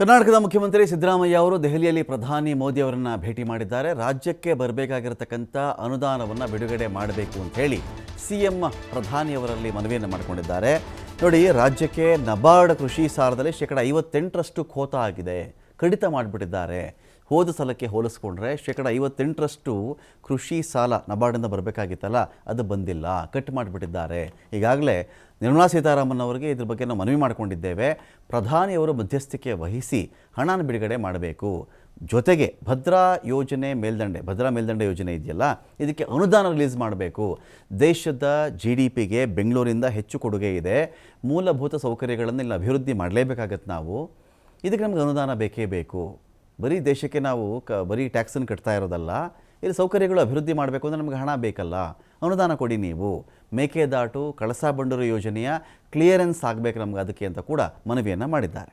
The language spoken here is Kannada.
ಕರ್ನಾಟಕದ ಮುಖ್ಯಮಂತ್ರಿ ಸಿದ್ದರಾಮಯ್ಯ ಅವರು ದೆಹಲಿಯಲ್ಲಿ ಪ್ರಧಾನಿ ಮೋದಿ ಅವರನ್ನು ಭೇಟಿ ಮಾಡಿದ್ದಾರೆ. ರಾಜ್ಯಕ್ಕೆ ಬರಬೇಕಾಗಿರತಕ್ಕಂಥ ಅನುದಾನವನ್ನು ಬಿಡುಗಡೆ ಮಾಡಬೇಕು ಅಂತ ಹೇಳಿ ಸಿಎಂ ಪ್ರಧಾನಿಯವರಲ್ಲಿ ಮನವಿಯನ್ನು ಮಾಡಿಕೊಂಡಿದ್ದಾರೆ. ನೋಡಿ, ರಾಜ್ಯಕ್ಕೆ ನಬಾರ್ಡ್ ಕೃಷಿ ಸಾಲದಲ್ಲಿ 58% ಖೋತ ಆಗಿದೆ, ಕಡಿತ ಮಾಡಿಬಿಟ್ಟಿದ್ದಾರೆ. ಹೋದ ಸಲಕ್ಕೆ ಹೋಲಿಸ್ಕೊಂಡ್ರೆ 58% ಕೃಷಿ ಸಾಲ ನಬಾರ್ಡಿಂದ ಬರಬೇಕಾಗಿತ್ತಲ್ಲ, ಅದು ಬಂದಿಲ್ಲ, ಕಟ್ ಮಾಡಿಬಿಟ್ಟಿದ್ದಾರೆ. ಈಗಾಗಲೇ ನಿರ್ಮಲಾ ಸೀತಾರಾಮನ್ ಅವರಿಗೆ ಇದ್ರ ಬಗ್ಗೆ ನಾವು ಮನವಿ ಮಾಡಿಕೊಂಡಿದ್ದೇವೆ. ಪ್ರಧಾನಿಯವರು ಮಧ್ಯಸ್ಥಿಕೆ ವಹಿಸಿ ಹಣನ ಬಿಡುಗಡೆ ಮಾಡಬೇಕು. ಜೊತೆಗೆ ಭದ್ರಾ ಮೇಲ್ದಂಡೆ ಯೋಜನೆ ಇದೆಯಲ್ಲ, ಇದಕ್ಕೆ ಅನುದಾನ ರಿಲೀಸ್ ಮಾಡಬೇಕು. ದೇಶದ GDPಗೆ ಬೆಂಗಳೂರಿಂದ ಹೆಚ್ಚು ಕೊಡುಗೆ ಇದೆ. ಮೂಲಭೂತ ಸೌಕರ್ಯಗಳನ್ನು ಇಲ್ಲಿ ಅಭಿವೃದ್ಧಿ ಮಾಡಲೇಬೇಕಾಗತ್ತೆ. ನಾವು ಇದಕ್ಕೆ ನಮ್ಗೆ ಅನುದಾನ ಬೇಕೇ ಬೇಕು. ಬರೀ ದೇಶಕ್ಕೆ ನಾವು ಬರೀ ಟ್ಯಾಕ್ಸನ್ನು ಕಟ್ತಾ ಇರೋದಲ್ಲ, ಇಲ್ಲಿ ಸೌಕರ್ಯಗಳು ಅಭಿವೃದ್ಧಿ ಮಾಡಬೇಕು ಅಂದರೆ ನಮಗೆ ಹಣ ಬೇಕಲ್ಲ, ಅನುದಾನ ಕೊಡಿ ನೀವು. ಮೇಕೆದಾಟು ಕಳಸಾ ಬಂಡೂರು ಯೋಜನೆಯ ಕ್ಲಿಯರೆನ್ಸ್ ಆಗಬೇಕು ನಮ್ಗೆ ಅದಕ್ಕೆ ಅಂತ ಕೂಡ ಮನವಿಯನ್ನು ಮಾಡಿದ್ದಾರೆ.